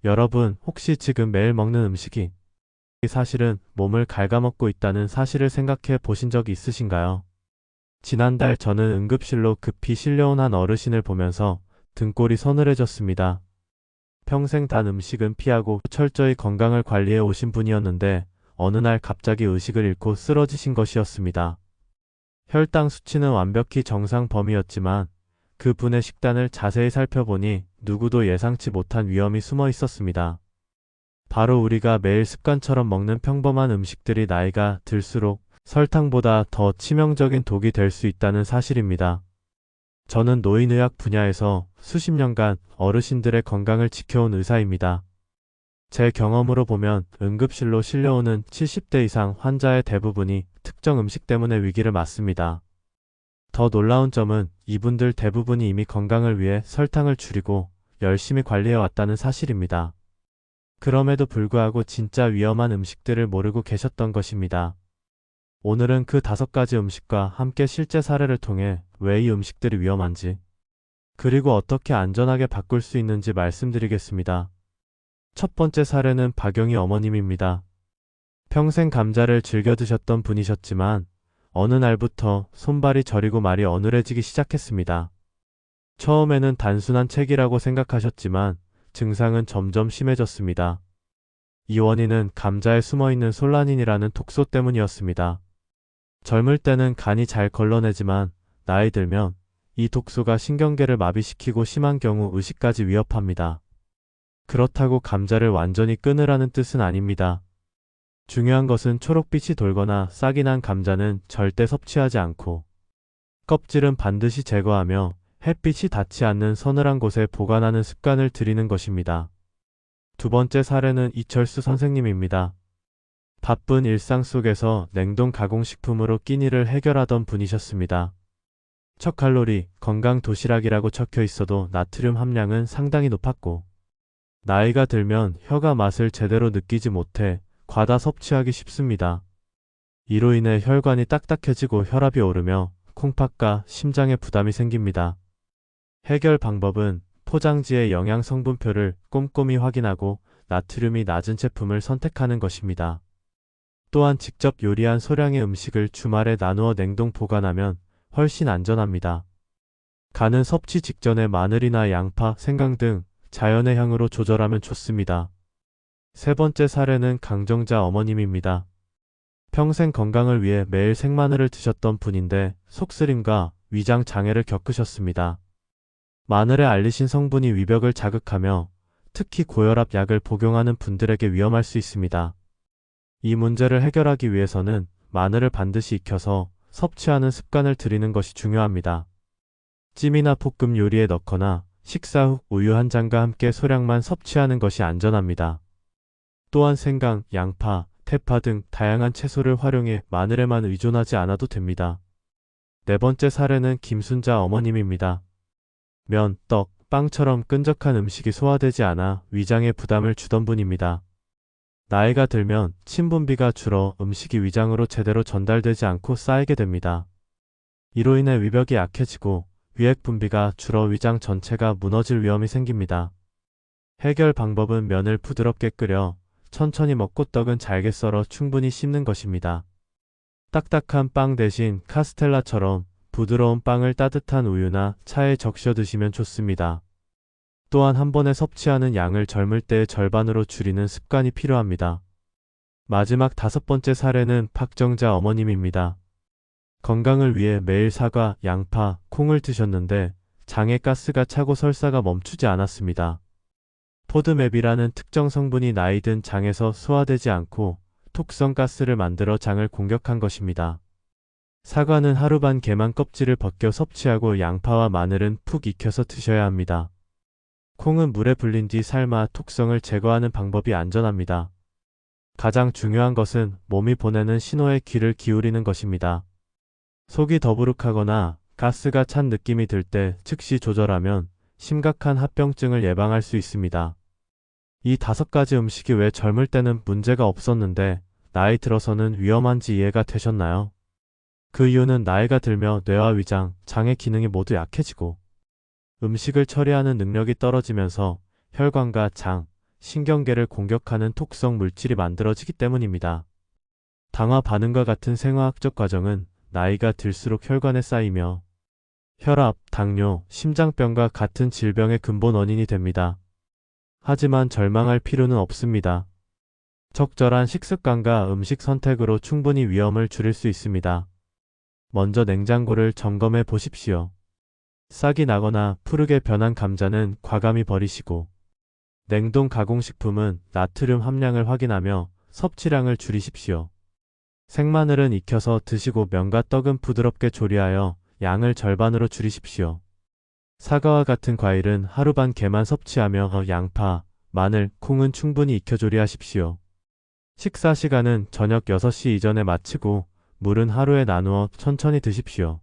여러분, 혹시 지금 매일 먹는 음식이 사실은 몸을 갉아먹고 있다는 사실을 생각해 보신 적이 있으신가요? 지난달 저는 응급실로 급히 실려온 한 어르신을 보면서 등골이 서늘해졌습니다. 평생 단 음식은 피하고 철저히 건강을 관리해 오신 분이었는데 어느 날 갑자기 의식을 잃고 쓰러지신 것이었습니다. 혈당 수치는 완벽히 정상 범위였지만 그 분의 식단을 자세히 살펴보니 누구도 예상치 못한 위험이 숨어 있었습니다. 바로 우리가 매일 습관처럼 먹는 평범한 음식들이 나이가 들수록 설탕보다 더 치명적인 독이 될 수 있다는 사실입니다. 저는 노인의학 분야에서 수십 년간 어르신들의 건강을 지켜온 의사입니다. 제 경험으로 보면 응급실로 실려오는 70대 이상 환자의 대부분이 특정 음식 때문에 위기를 맞습니다. 더 놀라운 점은 이분들 대부분이 이미 건강을 위해 설탕을 줄이고 열심히 관리해 왔다는 사실입니다. 그럼에도 불구하고 진짜 위험한 음식들을 모르고 계셨던 것입니다. 오늘은 그 5가지 음식과 함께 실제 사례를 통해 왜 이 음식들이 위험한지, 그리고 어떻게 안전하게 바꿀 수 있는지 말씀드리겠습니다. 첫 번째 사례는 박영희 어머님입니다. 평생 감자를 즐겨 드셨던 분이셨지만 어느 날부터 손발이 저리고 말이 어눌해지기 시작했습니다. 처음에는 단순한 책이라고 생각하셨지만 증상은 점점 심해졌습니다. 이 원인은 감자에 숨어있는 솔라닌이라는 독소 때문이었습니다. 젊을 때는 간이 잘 걸러내지만 나이 들면 이 독소가 신경계를 마비시키고 심한 경우 의식까지 위협합니다. 그렇다고 감자를 완전히 끊으라는 뜻은 아닙니다. 중요한 것은 초록빛이 돌거나 싹이 난 감자는 절대 섭취하지 않고 껍질은 반드시 제거하며 햇빛이 닿지 않는 서늘한 곳에 보관하는 습관을 들이는 것입니다. 두 번째 사례는 이철수 선생님입니다. 바쁜 일상 속에서 냉동 가공식품으로 끼니를 해결하던 분이셨습니다. 첫 칼로리, 건강 도시락이라고 적혀 있어도 나트륨 함량은 상당히 높았고 나이가 들면 혀가 맛을 제대로 느끼지 못해 과다 섭취하기 쉽습니다. 이로 인해 혈관이 딱딱해지고 혈압이 오르며 콩팥과 심장에 부담이 생깁니다. 해결 방법은 포장지의 영양 성분표를 꼼꼼히 확인하고 나트륨이 낮은 제품을 선택하는 것입니다. 또한 직접 요리한 소량의 음식을 주말에 나누어 냉동 보관하면 훨씬 안전합니다. 간은 섭취 직전에 마늘이나 양파, 생강 등 자연의 향으로 조절하면 좋습니다. 세 번째 사례는 강정자 어머님입니다. 평생 건강을 위해 매일 생마늘을 드셨던 분인데 속쓰림과 위장 장애를 겪으셨습니다. 마늘의 알리신 성분이 위벽을 자극하며 특히 고혈압 약을 복용하는 분들에게 위험할 수 있습니다. 이 문제를 해결하기 위해서는 마늘을 반드시 익혀서 섭취하는 습관을 들이는 것이 중요합니다. 찜이나 볶음 요리에 넣거나 식사 후 우유 한 잔과 함께 소량만 섭취하는 것이 안전합니다. 또한 생강, 양파, 대파 등 다양한 채소를 활용해 마늘에만 의존하지 않아도 됩니다. 네 번째 사례는 김순자 어머님입니다. 면, 떡, 빵처럼 끈적한 음식이 소화되지 않아 위장에 부담을 주던 분입니다. 나이가 들면 침 분비가 줄어 음식이 위장으로 제대로 전달되지 않고 쌓이게 됩니다. 이로 인해 위벽이 약해지고 위액 분비가 줄어 위장 전체가 무너질 위험이 생깁니다. 해결 방법은 면을 부드럽게 끓여 천천히 먹고 떡은 잘게 썰어 충분히 씹는 것입니다. 딱딱한 빵 대신 카스텔라처럼 부드러운 빵을 따뜻한 우유나 차에 적셔 드시면 좋습니다. 또한 한 번에 섭취하는 양을 젊을 때의 절반으로 줄이는 습관이 필요합니다. 마지막 5번째 사례는 박정자 어머님입니다. 건강을 위해 매일 사과, 양파, 콩을 드셨는데 장에 가스가 차고 설사가 멈추지 않았습니다. 포드맵이라는 특정 성분이 나이 든 장에서 소화되지 않고 톡성 가스를 만들어 장을 공격한 것입니다. 사과는 하루 반 개만 껍질을 벗겨 섭취하고 양파와 마늘은 푹 익혀서 드셔야 합니다. 콩은 물에 불린 뒤 삶아 톡성을 제거하는 방법이 안전합니다. 가장 중요한 것은 몸이 보내는 신호에 귀를 기울이는 것입니다. 속이 더부룩하거나 가스가 찬 느낌이 들 때 즉시 조절하면 심각한 합병증을 예방할 수 있습니다. 이 5가지 음식이 왜 젊을 때는 문제가 없었는데 나이 들어서는 위험한지 이해가 되셨나요? 그 이유는 나이가 들며 뇌와 위장, 장의 기능이 모두 약해지고 음식을 처리하는 능력이 떨어지면서 혈관과 장, 신경계를 공격하는 톡성 물질이 만들어지기 때문입니다. 당화 반응과 같은 생화학적 과정은 나이가 들수록 혈관에 쌓이며 혈압, 당뇨, 심장병과 같은 질병의 근본 원인이 됩니다. 하지만 절망할 필요는 없습니다. 적절한 식습관과 음식 선택으로 충분히 위험을 줄일 수 있습니다. 먼저 냉장고를 점검해 보십시오. 싹이 나거나 푸르게 변한 감자는 과감히 버리시고, 냉동 가공식품은 나트륨 함량을 확인하며 섭취량을 줄이십시오. 생마늘은 익혀서 드시고 면과 떡은 부드럽게 조리하여 양을 절반으로 줄이십시오. 사과와 같은 과일은 하루 반 개만 섭취하며 양파, 마늘, 콩은 충분히 익혀 조리하십시오. 식사 시간은 저녁 6시 이전에 마치고 물은 하루에 나누어 천천히 드십시오.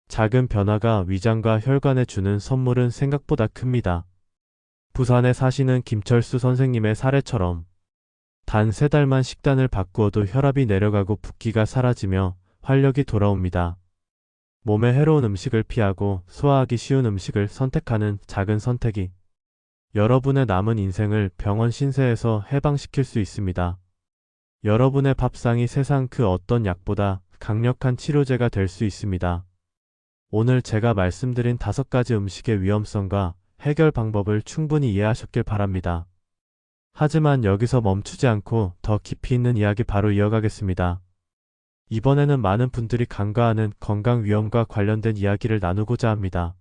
작은 변화가 위장과 혈관에 주는 선물은 생각보다 큽니다. 부산에 사시는 김철수 선생님의 사례처럼 단 3달만 식단을 바꾸어도 혈압이 내려가고 붓기가 사라지며 활력이 돌아옵니다. 몸에 해로운 음식을 피하고 소화하기 쉬운 음식을 선택하는 작은 선택이 여러분의 남은 인생을 병원 신세에서 해방시킬 수 있습니다. 여러분의 밥상이 세상 그 어떤 약보다 강력한 치료제가 될 수 있습니다. 오늘 제가 말씀드린 5가지 음식의 위험성과 해결 방법을 충분히 이해하셨길 바랍니다. 하지만 여기서 멈추지 않고 더 깊이 있는 이야기 바로 이어가겠습니다. 이번에는 많은 분들이 간과하는 건강 위험과 관련된 이야기를 나누고자 합니다.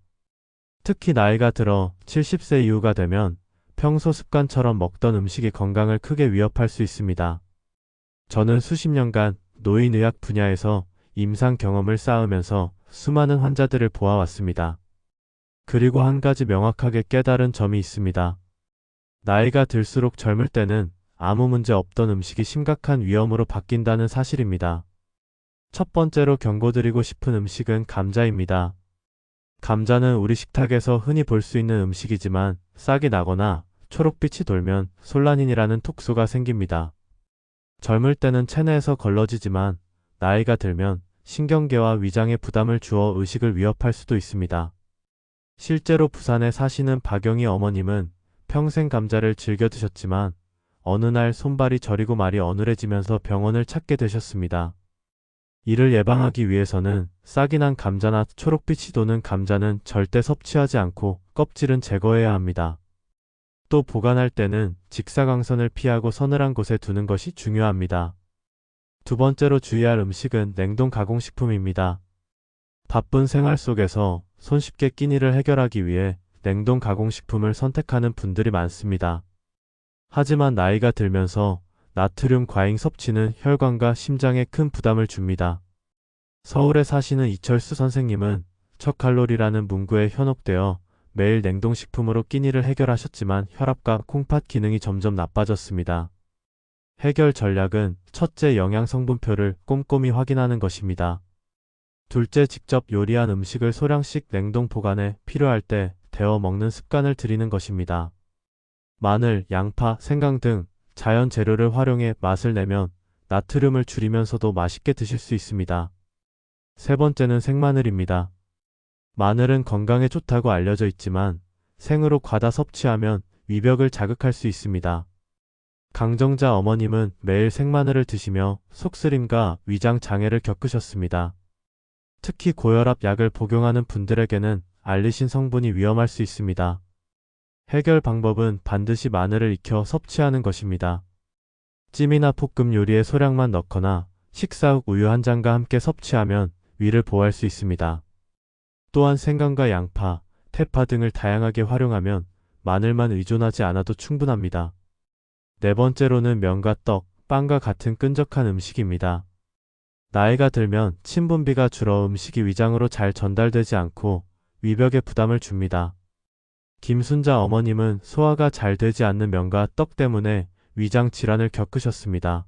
특히 나이가 들어 70세 이후가 되면 평소 습관처럼 먹던 음식이 건강을 크게 위협할 수 있습니다. 저는 수십 년간 노인의학 분야에서 임상 경험을 쌓으면서 수많은 환자들을 보아왔습니다. 그리고 한 가지 명확하게 깨달은 점이 있습니다. 나이가 들수록 젊을 때는 아무 문제 없던 음식이 심각한 위험으로 바뀐다는 사실입니다. 첫 번째로 경고드리고 싶은 음식은 감자입니다. 감자는 우리 식탁에서 흔히 볼 수 있는 음식이지만 싹이 나거나 초록빛이 돌면 솔라닌이라는 톡소가 생깁니다. 젊을 때는 체내에서 걸러지지만 나이가 들면 신경계와 위장에 부담을 주어 의식을 위협할 수도 있습니다. 실제로 부산에 사시는 박영희 어머님은 평생 감자를 즐겨 드셨지만 어느 날 손발이 저리고 말이 어눌해지면서 병원을 찾게 되셨습니다. 이를 예방하기 위해서는 싹이 난 감자나 초록빛이 도는 감자는 절대 섭취하지 않고 껍질은 제거해야 합니다. 또 보관할 때는 직사광선을 피하고 서늘한 곳에 두는 것이 중요합니다. 두 번째로 주의할 음식은 냉동 가공식품입니다. 바쁜 생활 속에서 손쉽게 끼니를 해결하기 위해 냉동 가공식품을 선택하는 분들이 많습니다. 하지만 나이가 들면서 나트륨 과잉 섭취는 혈관과 심장에 큰 부담을 줍니다. 서울에 사시는 이철수 선생님은 저칼로리라는 문구에 현혹되어 매일 냉동식품으로 끼니를 해결하셨지만 혈압과 콩팥 기능이 점점 나빠졌습니다. 해결 전략은 첫째, 영양 성분표를 꼼꼼히 확인하는 것입니다. 둘째, 직접 요리한 음식을 소량씩 냉동 보관해 필요할 때 데워 먹는 습관을 들이는 것입니다. 마늘, 양파, 생강 등 자연 재료를 활용해 맛을 내면 나트륨을 줄이면서도 맛있게 드실 수 있습니다. 세 번째는 생마늘입니다. 마늘은 건강에 좋다고 알려져 있지만 생으로 과다 섭취하면 위벽을 자극할 수 있습니다. 강정자 어머님은 매일 생마늘을 드시며 속쓰림과 위장 장애를 겪으셨습니다. 특히 고혈압 약을 복용하는 분들에게는 알리신 성분이 위험할 수 있습니다. 해결 방법은 반드시 마늘을 익혀 섭취하는 것입니다. 찜이나 볶음 요리에 소량만 넣거나 식사 후 우유 한 잔과 함께 섭취하면 위를 보호할 수 있습니다. 또한 생강과 양파, 대파 등을 다양하게 활용하면 마늘만 의존하지 않아도 충분합니다. 네 번째로는 면과 떡, 빵과 같은 끈적한 음식입니다. 나이가 들면 침분비가 줄어 음식이 위장으로 잘 전달되지 않고 위벽에 부담을 줍니다. 김순자 어머님은 소화가 잘 되지 않는 면과 떡 때문에 위장 질환을 겪으셨습니다.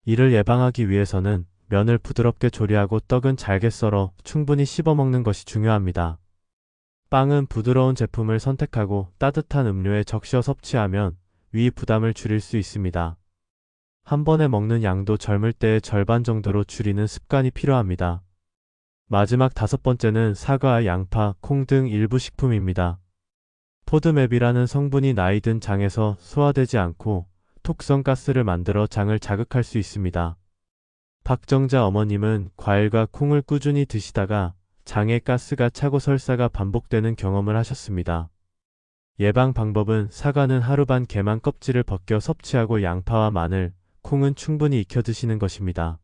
이를 예방하기 위해서는 면을 부드럽게 조리하고 떡은 잘게 썰어 충분히 씹어 먹는 것이 중요합니다. 빵은 부드러운 제품을 선택하고 따뜻한 음료에 적셔 섭취하면 위 부담을 줄일 수 있습니다. 한 번에 먹는 양도 젊을 때의 절반 정도로 줄이는 습관이 필요합니다. 마지막 5번째는 사과, 양파, 콩 등 일부 식품입니다. 포드맵이라는 성분이 나이 든 장에서 소화되지 않고 톡성 가스를 만들어 장을 자극할 수 있습니다. 박정자 어머님은 과일과 콩을 꾸준히 드시다가 장에 가스가 차고 설사가 반복되는 경험을 하셨습니다. 예방 방법은 사과는 하루 반 개만 껍질을 벗겨 섭취하고 양파와 마늘, 콩은 충분히 익혀 드시는 것입니다.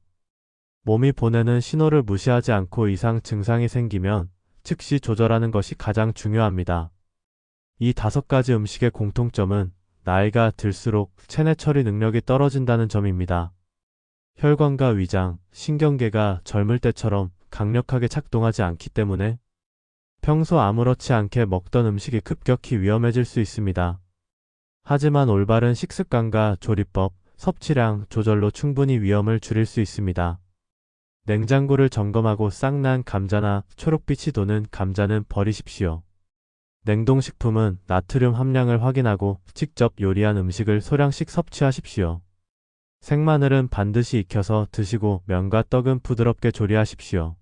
몸이 보내는 신호를 무시하지 않고 이상 증상이 생기면 즉시 조절하는 것이 가장 중요합니다. 이 5가지 음식의 공통점은 나이가 들수록 체내 처리 능력이 떨어진다는 점입니다. 혈관과 위장, 신경계가 젊을 때처럼 강력하게 작동하지 않기 때문에 평소 아무렇지 않게 먹던 음식이 급격히 위험해질 수 있습니다. 하지만 올바른 식습관과 조리법, 섭취량 조절로 충분히 위험을 줄일 수 있습니다. 냉장고를 점검하고 싹난 감자나 초록빛이 도는 감자는 버리십시오. 냉동식품은 나트륨 함량을 확인하고 직접 요리한 음식을 소량씩 섭취하십시오. 생마늘은 반드시 익혀서 드시고 면과 떡은 부드럽게 조리하십시오.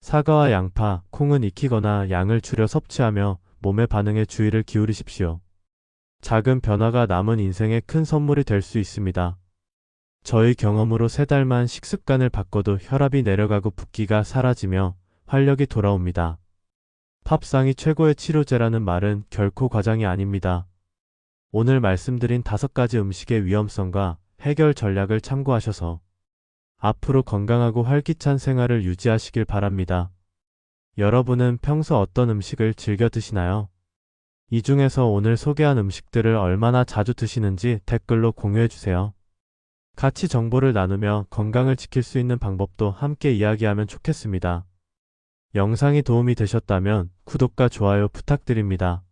사과와 양파, 콩은 익히거나 양을 줄여 섭취하며 몸의 반응에 주의를 기울이십시오. 작은 변화가 남은 인생에 큰 선물이 될 수 있습니다. 저희 경험으로 3달만 식습관을 바꿔도 혈압이 내려가고 붓기가 사라지며 활력이 돌아옵니다. 팝상이 최고의 치료제라는 말은 결코 과장이 아닙니다. 오늘 말씀드린 5가지 음식의 위험성과 해결 전략을 참고하셔서 앞으로 건강하고 활기찬 생활을 유지하시길 바랍니다. 여러분은 평소 어떤 음식을 즐겨 드시나요? 이 중에서 오늘 소개한 음식들을 얼마나 자주 드시는지 댓글로 공유해주세요. 같이 정보를 나누며 건강을 지킬 수 있는 방법도 함께 이야기하면 좋겠습니다. 영상이 도움이 되셨다면 구독과 좋아요 부탁드립니다.